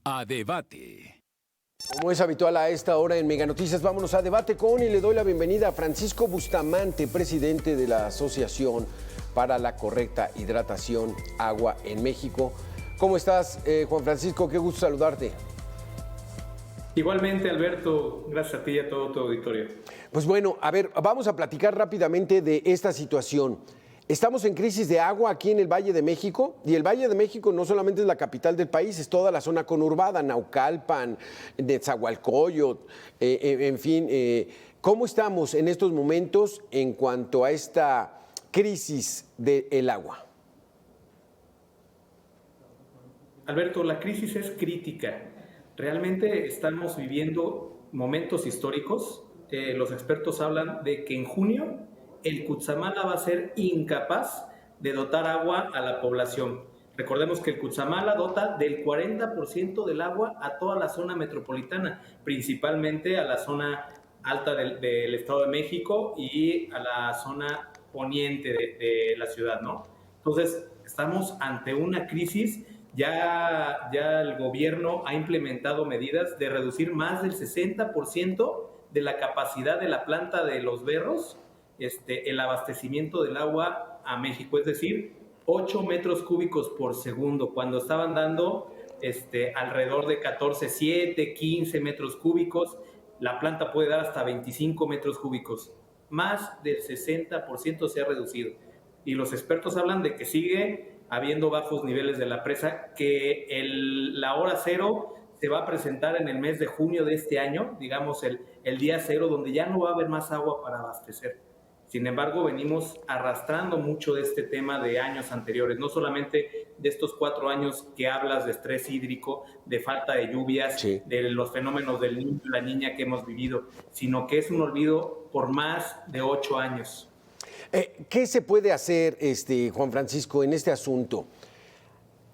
A debate. Como es habitual a esta hora en Mega Noticias, vámonos a debate con y le doy la bienvenida a Francisco Bustamante, presidente de la Asociación para la Correcta Hidratación Agua en México. ¿Cómo estás, Juan Francisco? Qué gusto saludarte. Igualmente, Alberto, gracias a ti y a todo tu auditorio. Pues bueno, a ver, vamos a platicar rápidamente de esta situación. Estamos en crisis de agua aquí en el Valle de México, y el Valle de México no solamente es la capital del país, es toda la zona conurbada, Naucalpan, Nezahualcóyotl, en fin. ¿Cómo estamos en estos momentos en cuanto a esta crisis del agua? Alberto, la crisis es crítica. Realmente estamos viviendo momentos históricos. Los expertos hablan de que en junio el Cutzamala va a ser incapaz de dotar agua a la población. Recordemos que el Cutzamala dota del 40% del agua a toda la zona metropolitana, principalmente a la zona alta del Estado de México y a la zona poniente de la ciudad, ¿no? Entonces, estamos ante una crisis. Ya el gobierno ha implementado medidas de reducir más del 60% de la capacidad de la planta de Los Berros, el abastecimiento del agua a México, es decir, 8 metros cúbicos por segundo, cuando estaban dando alrededor de 14, 7, 15 metros cúbicos, la planta puede dar hasta 25 metros cúbicos. Más del 60% se ha reducido. Y los expertos hablan de que sigue habiendo bajos niveles de la presa, que la hora cero se va a presentar en el mes de junio de este año, digamos el día cero, donde ya no va a haber más agua para abastecer. Sin embargo, venimos arrastrando mucho de este tema de años anteriores, no solamente de estos 4 años que hablas de estrés hídrico, de falta de lluvias, sí, de los fenómenos del niño y la niña que hemos vivido, sino que es un olvido por más de 8 años. ¿Qué se puede hacer, Juan Francisco, en este asunto?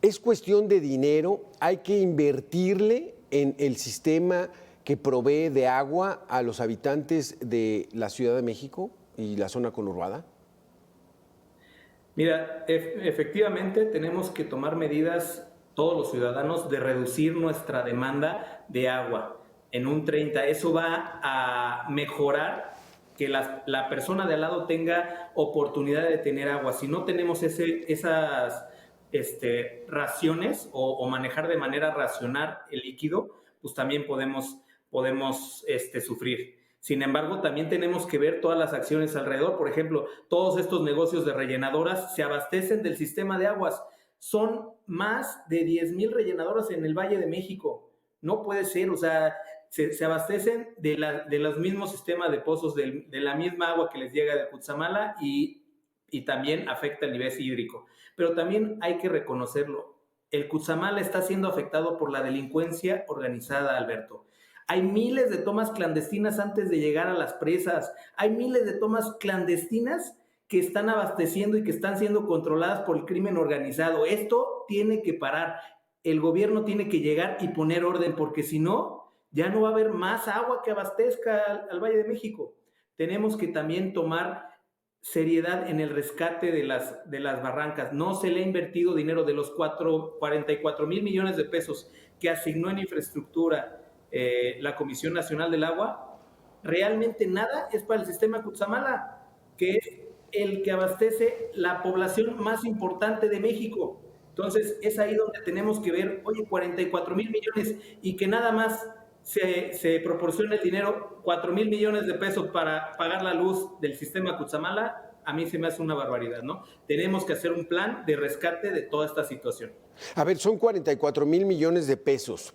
¿Es cuestión de dinero? ¿Hay que invertirle en el sistema que provee de agua a los habitantes de la Ciudad de México y la zona conurbada? Mira, efectivamente tenemos que tomar medidas todos los ciudadanos de reducir nuestra demanda de agua en un 30%. Eso va a mejorar que la persona de al lado tenga oportunidad de tener agua. Si no tenemos esas raciones o manejar de manera racional el líquido, pues también podemos sufrir. Sin embargo, también tenemos que ver todas las acciones alrededor. Por ejemplo, todos estos negocios de rellenadoras se abastecen del sistema de aguas. Son más de 10,000 rellenadoras en el Valle de México. No puede ser, o sea, se abastecen de los mismos sistemas de pozos, de la misma agua que les llega de Cutzamala y también afecta el nivel hídrico. Pero también hay que reconocerlo, el Cutzamala está siendo afectado por la delincuencia organizada, Alberto. Hay miles de tomas clandestinas antes de llegar a las presas, hay miles de tomas clandestinas que están abasteciendo y que están siendo controladas por el crimen organizado. Esto tiene que parar, el gobierno tiene que llegar y poner orden, porque si no, ya no va a haber más agua que abastezca al Valle de México. Tenemos que también tomar seriedad en el rescate de las barrancas. No se le ha invertido dinero de los 44,000 millones de pesos que asignó en infraestructura la Comisión Nacional del Agua. Realmente nada es para el sistema Cutzamala, que es el que abastece la población más importante de México. Entonces es ahí donde tenemos que ver, oye, 44,000 millones y que nada más se proporciona el dinero, 4,000 millones de pesos para pagar la luz del sistema Cutzamala. A mí se me hace una barbaridad, ¿no? Tenemos que hacer un plan de rescate de toda esta situación. A ver, son 44,000 millones de pesos.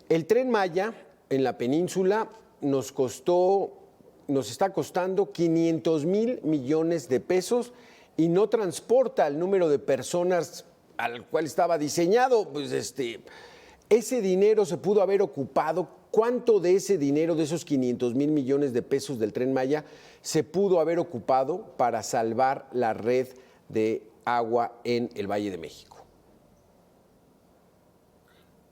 El Tren Maya en la península nos está costando 500,000 millones de pesos y no transporta el número de personas al cual estaba diseñado. Pues ese dinero se pudo haber ocupado. ¿Cuánto de ese dinero, de esos 500,000 millones de pesos del Tren Maya, se pudo haber ocupado para salvar la red de agua en el Valle de México?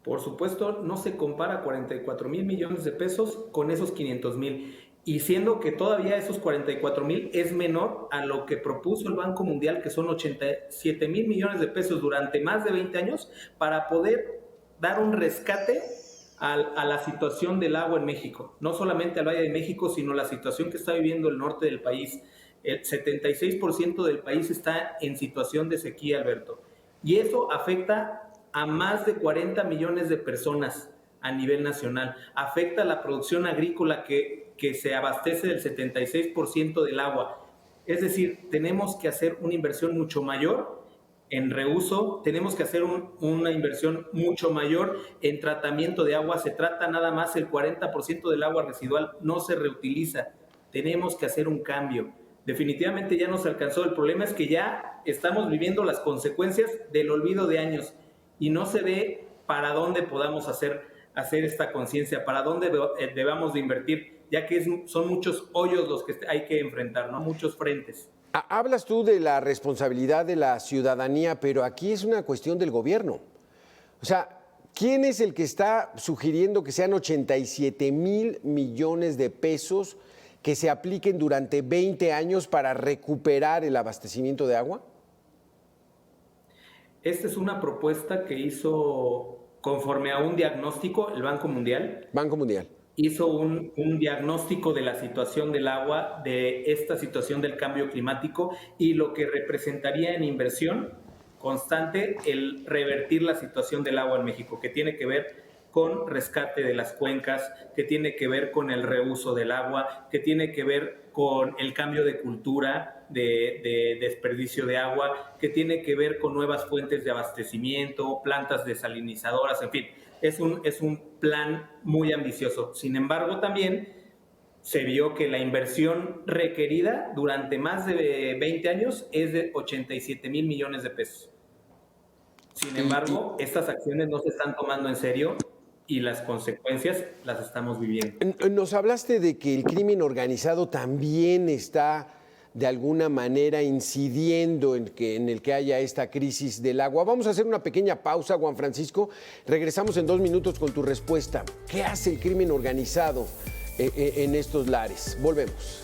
Por supuesto, no se compara 44,000 millones de pesos con esos 500,000. Y siendo que todavía esos 44,000 es menor a lo que propuso el Banco Mundial, que son 87,000 millones de pesos durante más de 20 años, para poder dar un rescate a la situación del agua en México, no solamente al Valle de México, sino la situación que está viviendo el norte del país. El 76% del país está en situación de sequía, Alberto, y eso afecta a más de 40 millones de personas a nivel nacional. Afecta a la producción agrícola que se abastece del 76% del agua. Es decir, tenemos que hacer una inversión mucho mayor en reuso, tenemos que hacer una inversión mucho mayor en tratamiento de agua. Se trata nada más, el 40% del agua residual no se reutiliza. Tenemos que hacer un cambio. Definitivamente ya nos alcanzó. El problema es que ya estamos viviendo las consecuencias del olvido de años y no se ve para dónde podamos hacer esta conciencia, para dónde debamos de invertir, ya que son muchos hoyos los que hay que enfrentar, ¿no? Muchos frentes. Hablas tú de la responsabilidad de la ciudadanía, pero aquí es una cuestión del gobierno. O sea, ¿quién es el que está sugiriendo que sean 87,000 millones de pesos que se apliquen durante 20 años para recuperar el abastecimiento de agua? Esta es una propuesta que hizo conforme a un diagnóstico el Banco Mundial. Banco Mundial. Hizo un diagnóstico de la situación del agua, de esta situación del cambio climático y lo que representaría en inversión constante el revertir la situación del agua en México, que tiene que ver con rescate de las cuencas, que tiene que ver con el reuso del agua, que tiene que ver con el cambio de cultura de desperdicio de agua, que tiene que ver con nuevas fuentes de abastecimiento, plantas desalinizadoras, en fin. Es un plan muy ambicioso. Sin embargo, también se vio que la inversión requerida durante más de 20 años es de 87,000 millones de pesos. Sin embargo, estas acciones no se están tomando en serio y las consecuencias las estamos viviendo. Nos hablaste de que el crimen organizado también está de alguna manera incidiendo en el que haya esta crisis del agua. Vamos a hacer una pequeña pausa, Juan Francisco. Regresamos en 2 minutos con tu respuesta. ¿Qué hace el crimen organizado en estos lares? Volvemos.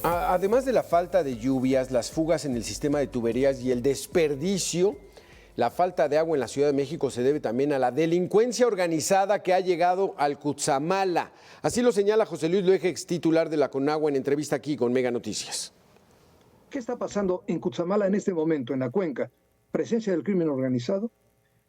Además de la falta de lluvias, las fugas en el sistema de tuberías y el desperdicio, la falta de agua en la Ciudad de México se debe también a la delincuencia organizada que ha llegado al Cutzamala. Así lo señala José Luis Luege, ex titular de la Conagua, en entrevista aquí con Mega Noticias. ¿Qué está pasando en Cutzamala en este momento, en la cuenca? ¿Presencia del crimen organizado?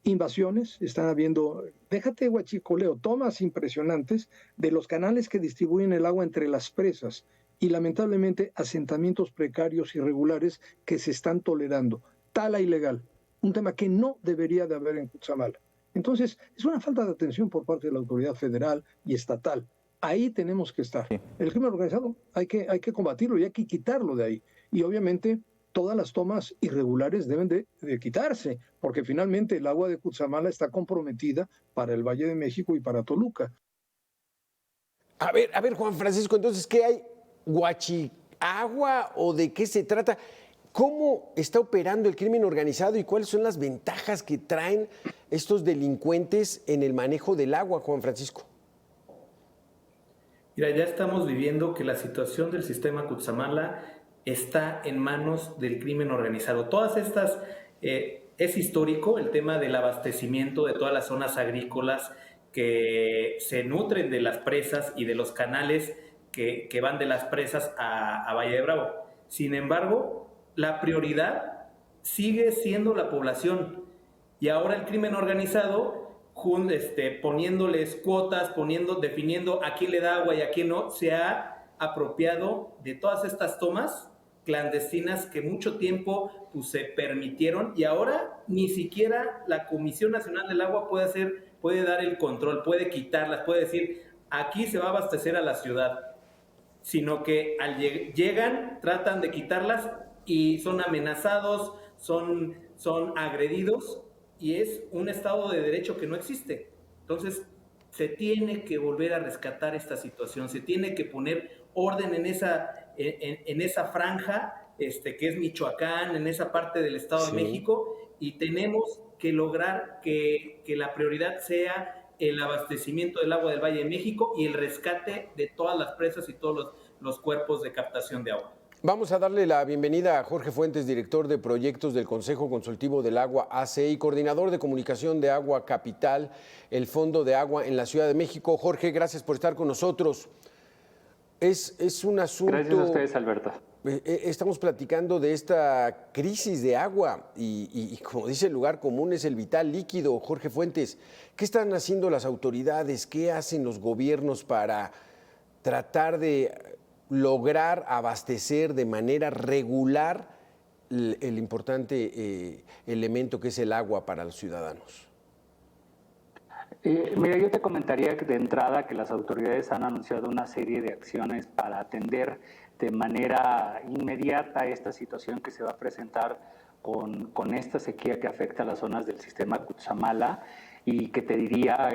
invasiones, están habiendo, déjate huachicoleo, tomas impresionantes de los canales que distribuyen el agua entre las presas y lamentablemente asentamientos precarios irregulares que se están tolerando. Tala ilegal, un tema que no debería de haber en Cutzamala. Entonces, es una falta de atención por parte de la autoridad federal y estatal. Ahí tenemos que estar. El crimen organizado hay que combatirlo y hay que quitarlo de ahí. Y obviamente todas las tomas irregulares deben de quitarse, porque finalmente el agua de Cutzamala está comprometida para el Valle de México y para Toluca. A ver, Juan Francisco, entonces, ¿qué hay? ¿Guachiagua o de qué se trata? ¿Cómo está operando el crimen organizado y cuáles son las ventajas que traen estos delincuentes en el manejo del agua, Juan Francisco? Mira, ya estamos viviendo que la situación del sistema Cutzamala está en manos del crimen organizado. Todas estas, es histórico el tema del abastecimiento de todas las zonas agrícolas que se nutren de las presas y de los canales que van de las presas a Valle de Bravo. Sin embargo, la prioridad sigue siendo la población y ahora el crimen organizado, poniéndoles cuotas, definiendo a quién le da agua y a quién no, se ha apropiado de todas estas tomas clandestinas que mucho tiempo pues, se permitieron y ahora ni siquiera la Comisión Nacional del Agua puede dar el control, puede quitarlas, puede decir aquí se va a abastecer a la ciudad, sino que llegan, tratan de quitarlas y son amenazados, son agredidos y es un Estado de Derecho que no existe. Entonces, se tiene que volver a rescatar esta situación, se tiene que poner orden en esa franja, que es Michoacán, en esa parte del Estado de México, y tenemos que lograr que la prioridad sea el abastecimiento del agua del Valle de México y el rescate de todas las presas y todos los cuerpos de captación de agua. Vamos a darle la bienvenida a Jorge Fuentes, director de proyectos del Consejo Consultivo del Agua ACE y coordinador de comunicación de Agua Capital, el Fondo de Agua en la Ciudad de México. Jorge, gracias por estar con nosotros. Es un asunto... Gracias a ustedes, Alberto. Estamos platicando de esta crisis de agua y como dice el lugar común, es el vital líquido. Jorge Fuentes, ¿qué están haciendo las autoridades? ¿Qué hacen los gobiernos para tratar de lograr abastecer de manera regular el importante elemento que es el agua para los ciudadanos? Mira, yo te comentaría que de entrada que las autoridades han anunciado una serie de acciones para atender de manera inmediata esta situación que se va a presentar con esta sequía que afecta a las zonas del sistema Cutzamala. Y que te diría,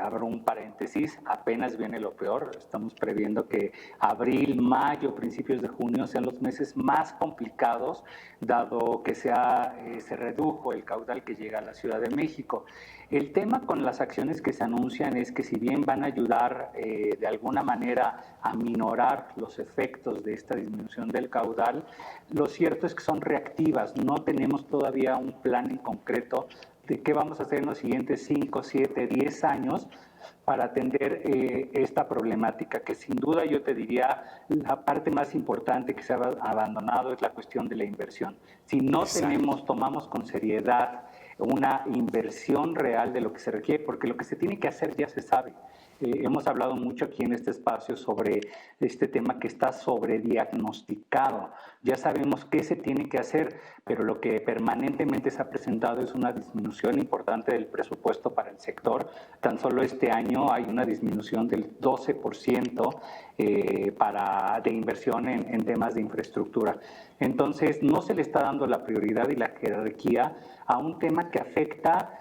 abro un paréntesis, apenas viene lo peor. Estamos previendo que abril, mayo, principios de junio sean los meses más complicados, dado que se redujo el caudal que llega a la Ciudad de México. El tema con las acciones que se anuncian es que si bien van a ayudar de alguna manera a minorar los efectos de esta disminución del caudal, lo cierto es que son reactivas. No tenemos todavía un plan en concreto de qué vamos a hacer en los siguientes 5, 7, 10 años para atender esta problemática, que sin duda yo te diría la parte más importante que se ha abandonado es la cuestión de la inversión. Si no tomamos con seriedad una inversión real de lo que se requiere, porque lo que se tiene que hacer ya se sabe. Hemos hablado mucho aquí en este espacio sobre este tema que está sobrediagnosticado. Ya sabemos qué se tiene que hacer, pero lo que permanentemente se ha presentado es una disminución importante del presupuesto para el sector. Tan solo este año hay una disminución del 12% de inversión en temas de infraestructura. Entonces, no se le está dando la prioridad y la jerarquía a un tema que afecta,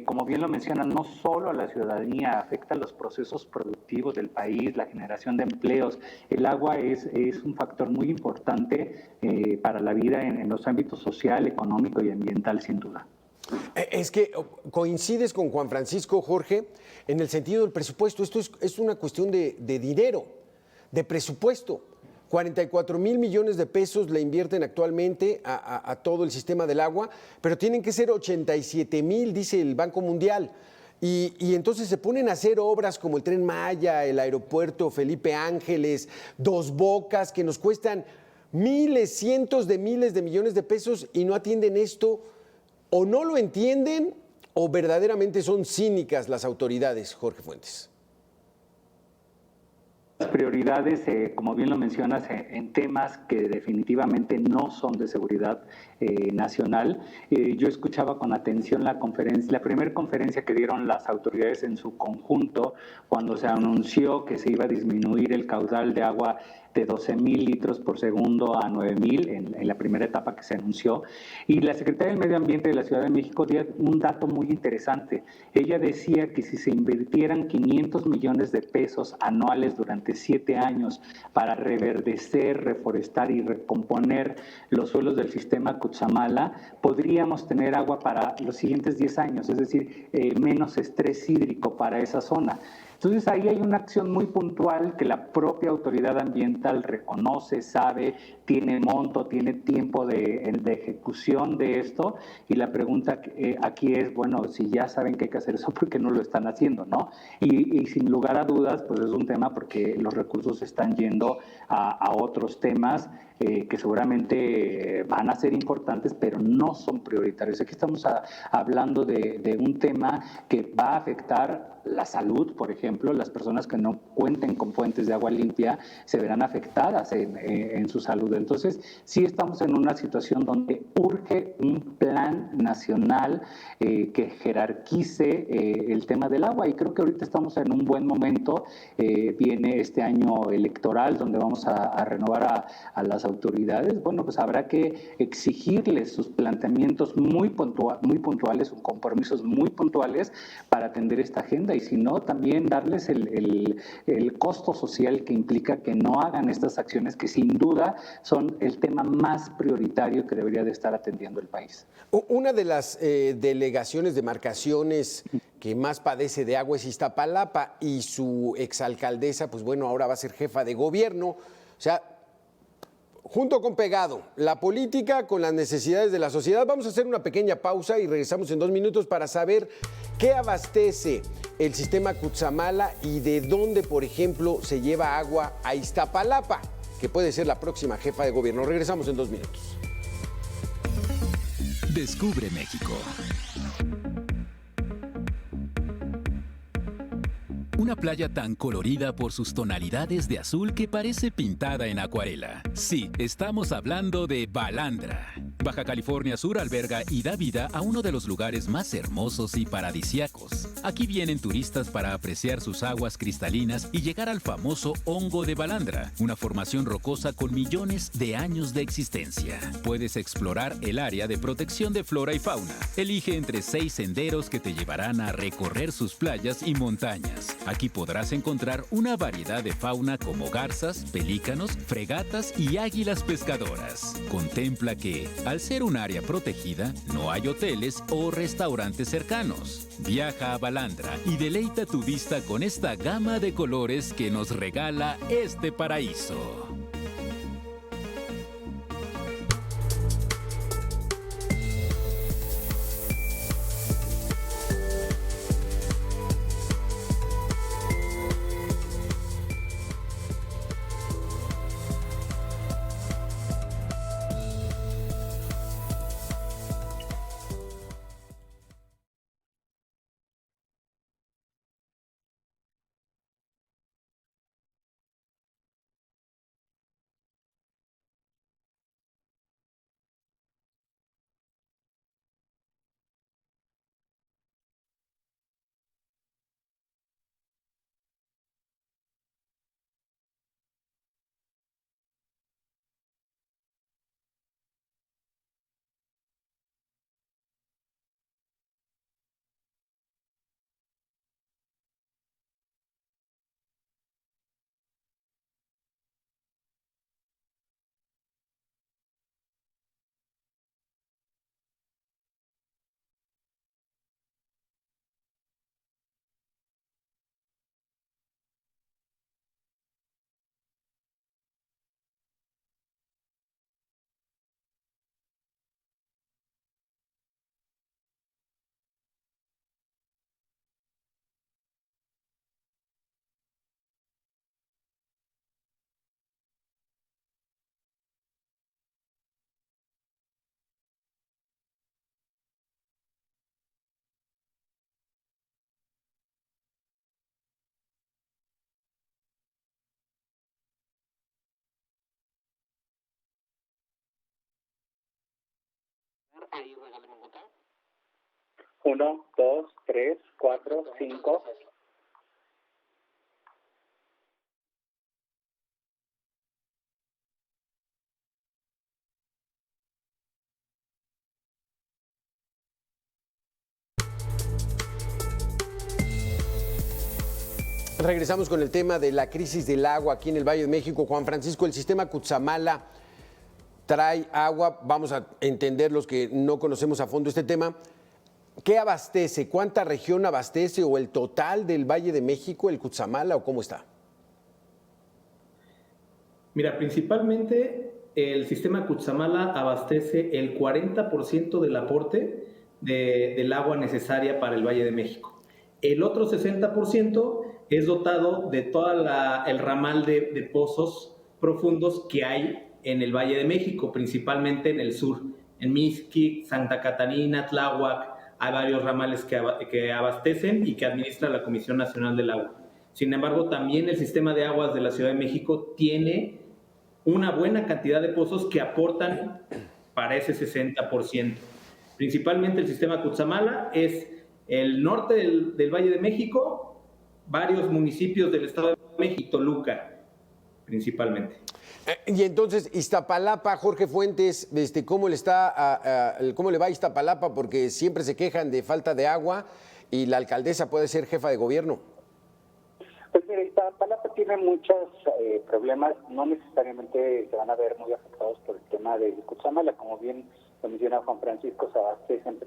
como bien lo mencionan, no solo a la ciudadanía, afecta a los procesos productivos del país, la generación de empleos. El agua es un factor muy importante para la vida en los ámbitos social, económico y ambiental, sin duda. Es que coincides con Juan Francisco, Jorge, en el sentido del presupuesto. Esto es una cuestión de dinero, de presupuesto. 44 mil millones de pesos le invierten actualmente a todo el sistema del agua, pero tienen que ser 87 mil, dice el Banco Mundial. Y entonces se ponen a hacer obras como el Tren Maya, el aeropuerto Felipe Ángeles, Dos Bocas, que nos cuestan miles, cientos de miles de millones de pesos y no atienden esto, o no lo entienden, o verdaderamente son cínicas las autoridades, Jorge Fuentes? Las prioridades, como bien lo mencionas, en temas que definitivamente no son de seguridad nacional. Yo escuchaba con atención la primera conferencia que dieron las autoridades en su conjunto cuando se anunció que se iba a disminuir el caudal de agua de 12,000 litros por segundo a 9,000 en la primera etapa que se anunció. Y la Secretaría del Medio Ambiente de la Ciudad de México dio un dato muy interesante. Ella decía que si se invirtieran 500 millones de pesos anuales durante 7 años para reverdecer, reforestar y recomponer los suelos del sistema Cutzamala, podríamos tener agua para los siguientes 10 años, es decir, menos estrés hídrico para esa zona. Entonces ahí hay una acción muy puntual que la propia autoridad ambiental reconoce, sabe, tiene monto, tiene tiempo de ejecución de esto, y la pregunta aquí es, bueno, si ya saben que hay que hacer eso, ¿por qué no lo están haciendo, no? Y sin lugar a dudas, pues es un tema porque los recursos están yendo a otros temas que seguramente van a ser importantes, pero no son prioritarios. Aquí estamos hablando de un tema que va a afectar la salud, por ejemplo. Las personas que no cuenten con fuentes de agua limpia se verán afectadas en su salud. Entonces, sí estamos en una situación donde urge un plan nacional que jerarquice el tema del agua, y creo que ahorita estamos en un buen momento. Viene este año electoral donde vamos a renovar a las autoridades. Bueno, pues habrá que exigirles sus planteamientos muy puntuales, sus compromisos muy puntuales para atender esta agenda, y si no, también darles el costo social que implica que no hagan estas acciones que sin duda son el tema más prioritario que debería de estar atendiendo el país. Una de las delegaciones, demarcaciones que más padece de agua es Iztapalapa, y su exalcaldesa, pues bueno, ahora va a ser jefa de gobierno. O sea, junto con pegado, la política con las necesidades de la sociedad. Vamos a hacer una pequeña pausa y regresamos en 2 minutos para saber qué abastece el sistema Cutzamala y de dónde, por ejemplo, se lleva agua a Iztapalapa, que puede ser la próxima jefa de gobierno. Regresamos en 2 minutos. Descubre México. Una playa tan colorida por sus tonalidades de azul que parece pintada en acuarela. Sí, estamos hablando de Balandra. Baja California Sur alberga y da vida a uno de los lugares más hermosos y paradisíacos. Aquí vienen turistas para apreciar sus aguas cristalinas y llegar al famoso hongo de Balandra, una formación rocosa con millones de años de existencia. Puedes explorar el área de protección de flora y fauna. Elige entre 6 senderos que te llevarán a recorrer sus playas y montañas. Aquí podrás encontrar una variedad de fauna como garzas, pelícanos, fregatas y águilas pescadoras. Contempla que, al ser un área protegida, no hay hoteles o restaurantes cercanos. Viaja a Balandra y deleita tu vista con esta gama de colores que nos regala este paraíso. 1, 2, 3, 4, 5. Regresamos con el tema de la crisis del agua aquí en el Valle de México. Juan Francisco, el sistema Cutzamala trae agua, vamos a entender los que no conocemos a fondo este tema. ¿Qué abastece? ¿Cuánta región abastece o el total del Valle de México, el Cutzamala, o cómo está? Mira, principalmente el sistema Cutzamala abastece el 40% del aporte del agua necesaria para el Valle de México. El otro 60% es dotado de todo el ramal de pozos profundos que hay en el Valle de México, principalmente en el sur. En Mixquic, Santa Catarina, Tláhuac, hay varios ramales que abastecen y que administra la Comisión Nacional del Agua. Sin embargo, también el sistema de aguas de la Ciudad de México tiene una buena cantidad de pozos que aportan para ese 60%. Principalmente el sistema Cutzamala es el norte del Valle de México, varios municipios del Estado de México y Toluca, principalmente. Y entonces, Iztapalapa, Jorge Fuentes, ¿cómo le va a Iztapalapa? Porque siempre se quejan de falta de agua y la alcaldesa puede ser jefa de gobierno. Pues mira, Iztapalapa tiene muchos problemas, no necesariamente se van a ver muy afectados por el tema del Cutzamala, como bien lo menciona Juan Francisco, se abastecen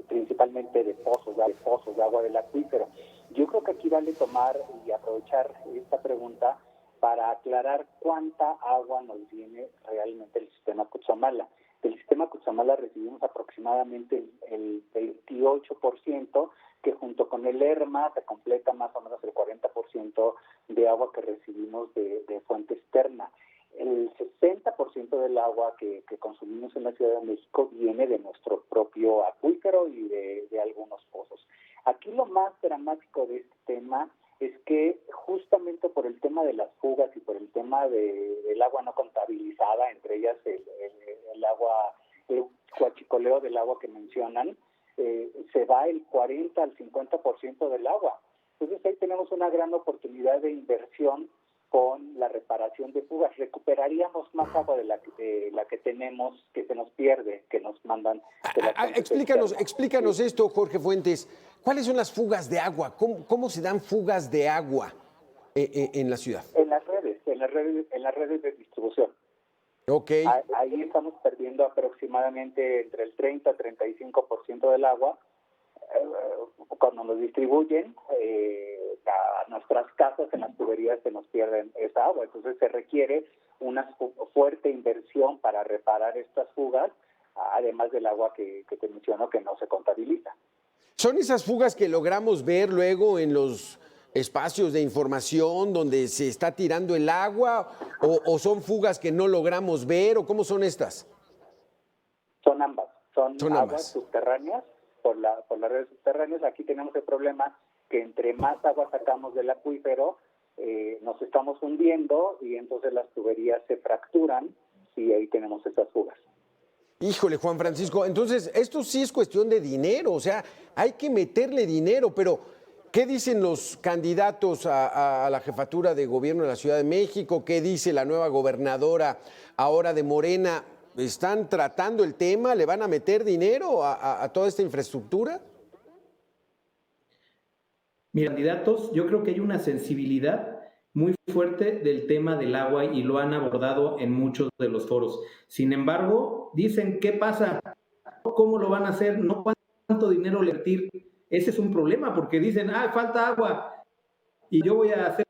principalmente de pozos de agua del acuífero. Yo creo que aquí vale tomar y aprovechar esta pregunta para aclarar cuánta agua nos viene realmente del sistema Cutzamala. Del sistema Cutzamala recibimos aproximadamente el 28%, que junto con el ERMA se completa más o menos el 40% de agua que recibimos de fuente externa. El 60% del agua que consumimos en la Ciudad de México viene de nuestro propio acuífero y de algunos pozos. Aquí lo más dramático de este tema es que justamente por el tema de las fugas y por el tema del agua no contabilizada, entre ellas el agua, el huachicoleo del agua que mencionan, se va el 40 al 50% del agua. Entonces ahí tenemos una gran oportunidad de inversión con la reparación de fugas. Recuperaríamos más agua de la que tenemos, que se nos pierde, que nos mandan. Explícanos esto, Jorge Fuentes. ¿Cuáles son las fugas de agua? ¿Cómo se dan fugas de agua en la ciudad? En las redes de distribución. Okay. Ahí estamos perdiendo aproximadamente entre el 30 y 35% del agua. Cuando nos distribuyen a nuestras casas, en las tuberías se nos pierden esa agua. Entonces se requiere una fuerte inversión para reparar estas fugas, además del agua que te menciono que no se contabiliza. ¿Son esas fugas que logramos ver luego en los espacios de información donde se está tirando el agua o son fugas que no logramos ver o cómo son estas? Son ambas. Son aguas ambas. Subterráneas por las redes subterráneas. Aquí tenemos el problema que entre más agua sacamos del acuífero, nos estamos hundiendo y entonces las tuberías se fracturan y ahí tenemos esas fugas. Híjole, Juan Francisco, entonces esto sí es cuestión de dinero, o sea, hay que meterle dinero, pero ¿qué dicen los candidatos a la jefatura de gobierno de la Ciudad de México? ¿Qué dice la nueva gobernadora ahora de Morena? ¿Están tratando el tema? ¿Le van a meter dinero a toda esta infraestructura? Mira, candidatos, yo creo que hay una sensibilidad muy fuerte del tema del agua y lo han abordado en muchos de los foros. Sin embargo, dicen, ¿qué pasa? ¿Cómo lo van a hacer? ¿No cuánto dinero le invertir? Ese es un problema porque dicen, falta agua y yo voy a hacer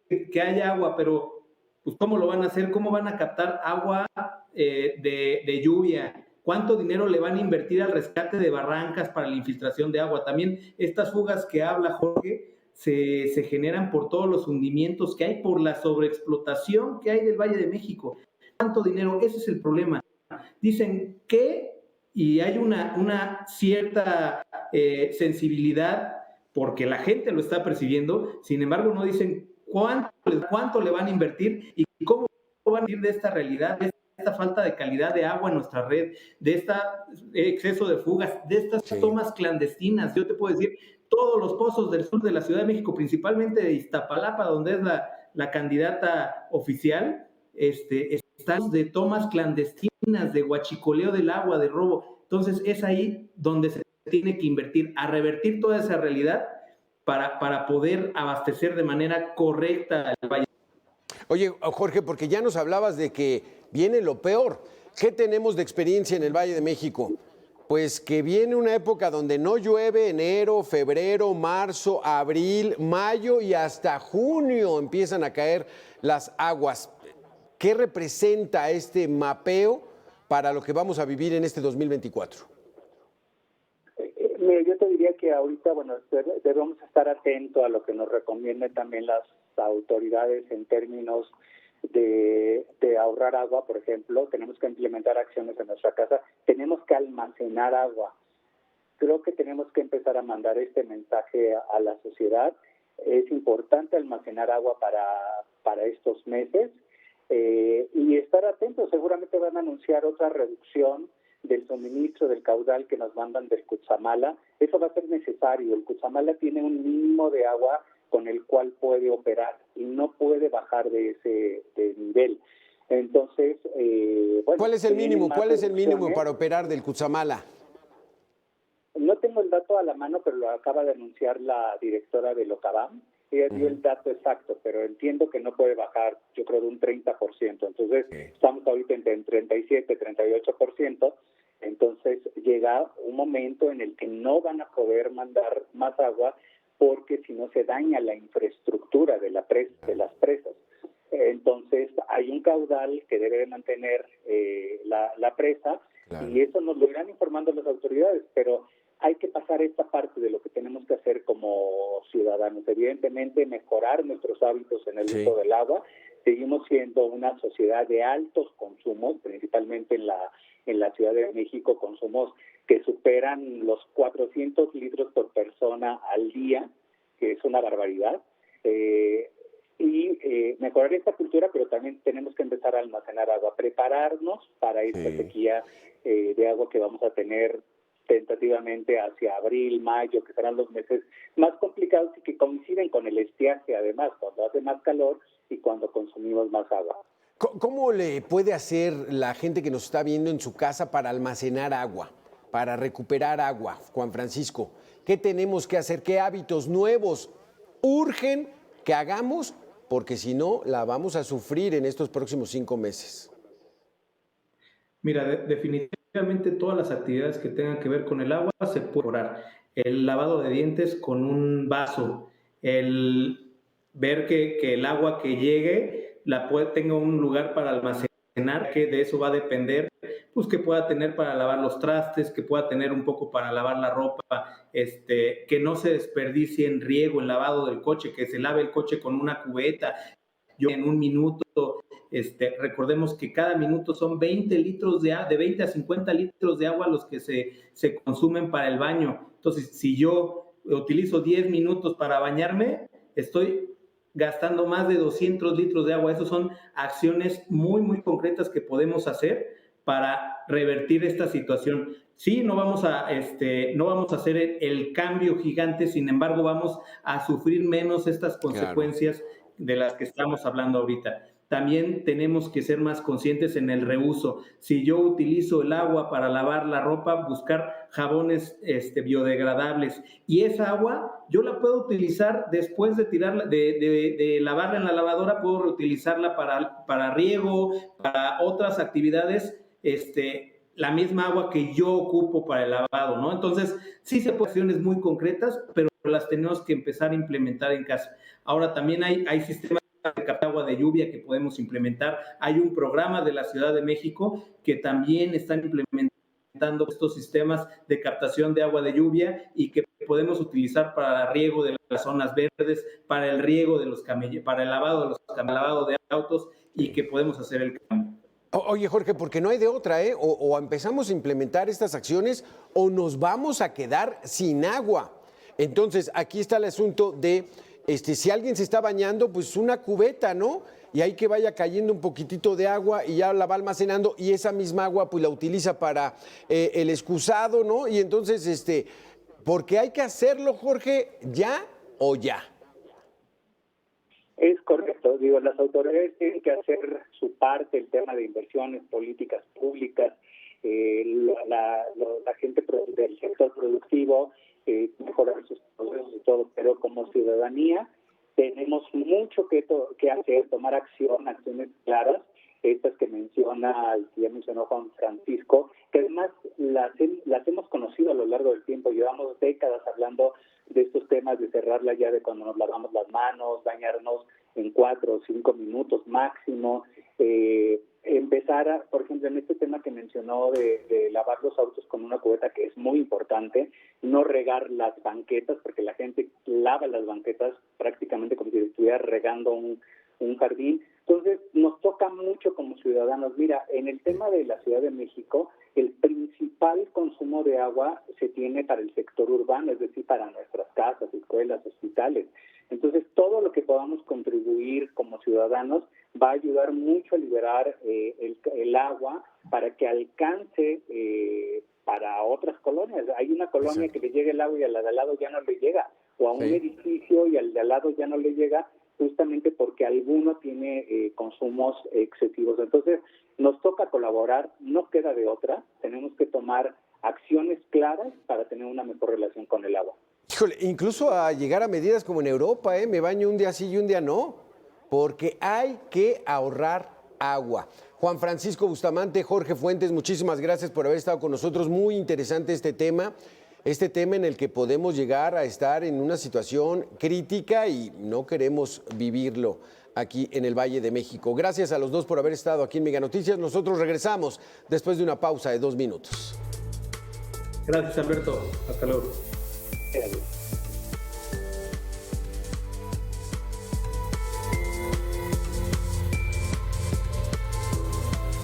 que haya agua, pero pues ¿cómo lo van a hacer? ¿Cómo van a captar agua de lluvia? ¿Cuánto dinero le van a invertir al rescate de barrancas para la infiltración de agua? También estas fugas que habla Jorge se generan por todos los hundimientos que hay, por la sobreexplotación que hay del Valle de México. ¿Cuánto dinero? Ese es el problema. Dicen que, y hay una cierta sensibilidad porque la gente lo está percibiendo, sin embargo no dicen cuánto le van a invertir y cómo van a ir de esta realidad, de esta falta de calidad de agua en nuestra red, de este exceso de fugas, de estas tomas clandestinas. Yo te puedo decir, todos los pozos del sur de la Ciudad de México, principalmente de Iztapalapa, donde es la candidata oficial, están de tomas clandestinas, de huachicoleo del agua, de robo. Entonces es ahí donde se tiene que invertir, a revertir toda esa realidad para poder abastecer de manera correcta al Valle. Oye, Jorge, porque ya nos hablabas de que viene lo peor. ¿Qué tenemos de experiencia en el Valle de México? Pues que viene una época donde no llueve, enero, febrero, marzo, abril, mayo y hasta junio empiezan a caer las aguas. ¿Qué representa este mapeo para lo que vamos a vivir en este 2024? Mira, yo te diría que ahorita, debemos estar atentos a lo que nos recomienden también las autoridades en términos de ahorrar agua. Por ejemplo, tenemos que implementar acciones en nuestra casa, tenemos que almacenar agua. Creo que tenemos que empezar a mandar este mensaje a la sociedad. Es importante almacenar agua para estos meses y estar atentos. Seguramente van a anunciar otra reducción del suministro del caudal que nos mandan del Cutzamala. Eso va a ser necesario. El Cutzamala tiene un mínimo de agua con el cual puede operar y no puede bajar de ese nivel. Entonces, ¿cuál es el mínimo? ¿Cuál es el mínimo para operar del Cutzamala? No tengo el dato a la mano, pero lo acaba de anunciar la directora del Ocabam. Ella dio el dato exacto, pero entiendo que no puede bajar, yo creo, de un 30%. Entonces, estamos ahorita en 37, 38%. Entonces, llega un momento en el que no van a poder mandar más agua porque si no se daña la infraestructura de las presas. Entonces, hay un caudal que debe de mantener la presa, y eso nos lo irán informando las autoridades, pero hay que pasar esta parte de lo que tenemos que hacer como ciudadanos. Evidentemente, mejorar nuestros hábitos en el uso del agua. Seguimos siendo una sociedad de altos consumos, principalmente en la Ciudad de México, consumos que superan los 400 litros por persona al día, que es una barbaridad. Mejorar esta cultura, pero también tenemos que empezar a almacenar agua, prepararnos para esta sequía de agua que vamos a tener tentativamente hacia abril, mayo, que serán los meses más complicados y que coinciden con el estiaje, además, cuando hace más calor y cuando consumimos más agua. ¿Cómo le puede hacer la gente que nos está viendo en su casa para almacenar agua, para recuperar agua, Juan Francisco? ¿Qué tenemos que hacer? ¿Qué hábitos nuevos urgen que hagamos? Porque si no, la vamos a sufrir en estos próximos 5 meses. Mira, definitivamente todas las actividades que tengan que ver con el agua se puede mejorar. El lavado de dientes con un vaso, el ver que el agua que llegue tenga un lugar para almacenar, que de eso va a depender, pues que pueda tener para lavar los trastes, que pueda tener un poco para lavar la ropa, que no se desperdicie en riego, en lavado del coche, que se lave el coche con una cubeta, en un minuto. Recordemos que cada minuto son 20 litros de 20 a 50 litros de agua los que se consumen para el baño. Entonces, si yo utilizo 10 minutos para bañarme, estoy gastando más de 200 litros de agua. Esas son acciones muy, muy concretas que podemos hacer para revertir esta situación. Sí, no vamos a hacer el cambio gigante, sin embargo, vamos a sufrir menos estas consecuencias de las que estamos hablando ahorita. También tenemos que ser más conscientes en el reuso. Si yo utilizo el agua para lavar la ropa, buscar jabones biodegradables. Y esa agua yo la puedo utilizar después de tirarla, de lavarla en la lavadora, puedo reutilizarla para riego, para otras actividades, la misma agua que yo ocupo para el lavado, ¿no? Entonces, sí se pueden hacer acciones muy concretas, pero las tenemos que empezar a implementar en casa. Ahora también hay sistemas de captar agua de lluvia que podemos implementar. Hay un programa de la Ciudad de México que también están implementando estos sistemas de captación de agua de lluvia y que podemos utilizar para el riego de las zonas verdes, para el riego de los camellos, para el lavado de autos, y que podemos hacer el cambio. Oye, Jorge, porque no hay de otra, ¿eh? O empezamos a implementar estas acciones o nos vamos a quedar sin agua. Entonces, aquí está el asunto de si alguien se está bañando, pues una cubeta, ¿no? Y ahí que vaya cayendo un poquitito de agua y ya la va almacenando y esa misma agua pues la utiliza para el excusado, ¿no? Y entonces, porque hay que hacerlo, Jorge, ya o ya. Es correcto, digo, las autoridades tienen que hacer su parte, el tema de inversiones, políticas públicas, la gente del sector productivo, mejorar sus procesos y todo, pero como ciudadanía tenemos mucho que hacer, tomar acciones claras, estas que ya mencionó Juan Francisco, que además las hemos conocido a lo largo del tiempo. Llevamos décadas hablando de estos temas, de cerrar la llave cuando nos lavamos las manos, bañarnos en 4 o 5 minutos máximo, empezar por ejemplo, en este tema que mencionó de lavar los autos con una cubeta, que es muy importante, no regar las banquetas, porque la gente lava las banquetas prácticamente como si estuviera regando un jardín. Entonces, nos toca mucho como ciudadanos. Mira, en el tema de la Ciudad de México, el principal consumo de agua se tiene para el sector urbano, es decir, para nuestras casas, escuelas, hospitales. Entonces, todo lo que podamos contribuir como ciudadanos va a ayudar mucho a liberar el agua para que alcance para otras colonias. Hay una colonia que le llega el agua y a la de al lado ya no le llega, o a un edificio y al de al lado ya no le llega, justamente porque alguno tiene consumos excesivos. Entonces, nos toca colaborar, no queda de otra, tenemos que tomar acciones claras para tener una mejor relación con el agua. Híjole, incluso a llegar a medidas como en Europa, me baño un día sí y un día no, porque hay que ahorrar agua. Juan Francisco Bustamante, Jorge Fuentes, muchísimas gracias por haber estado con nosotros. Muy interesante este tema en el que podemos llegar a estar en una situación crítica y no queremos vivirlo aquí en el Valle de México. Gracias a los dos por haber estado aquí en Mega Noticias. Nosotros regresamos después de una pausa de 2 minutos. Gracias, Alberto. Hasta luego. Gracias.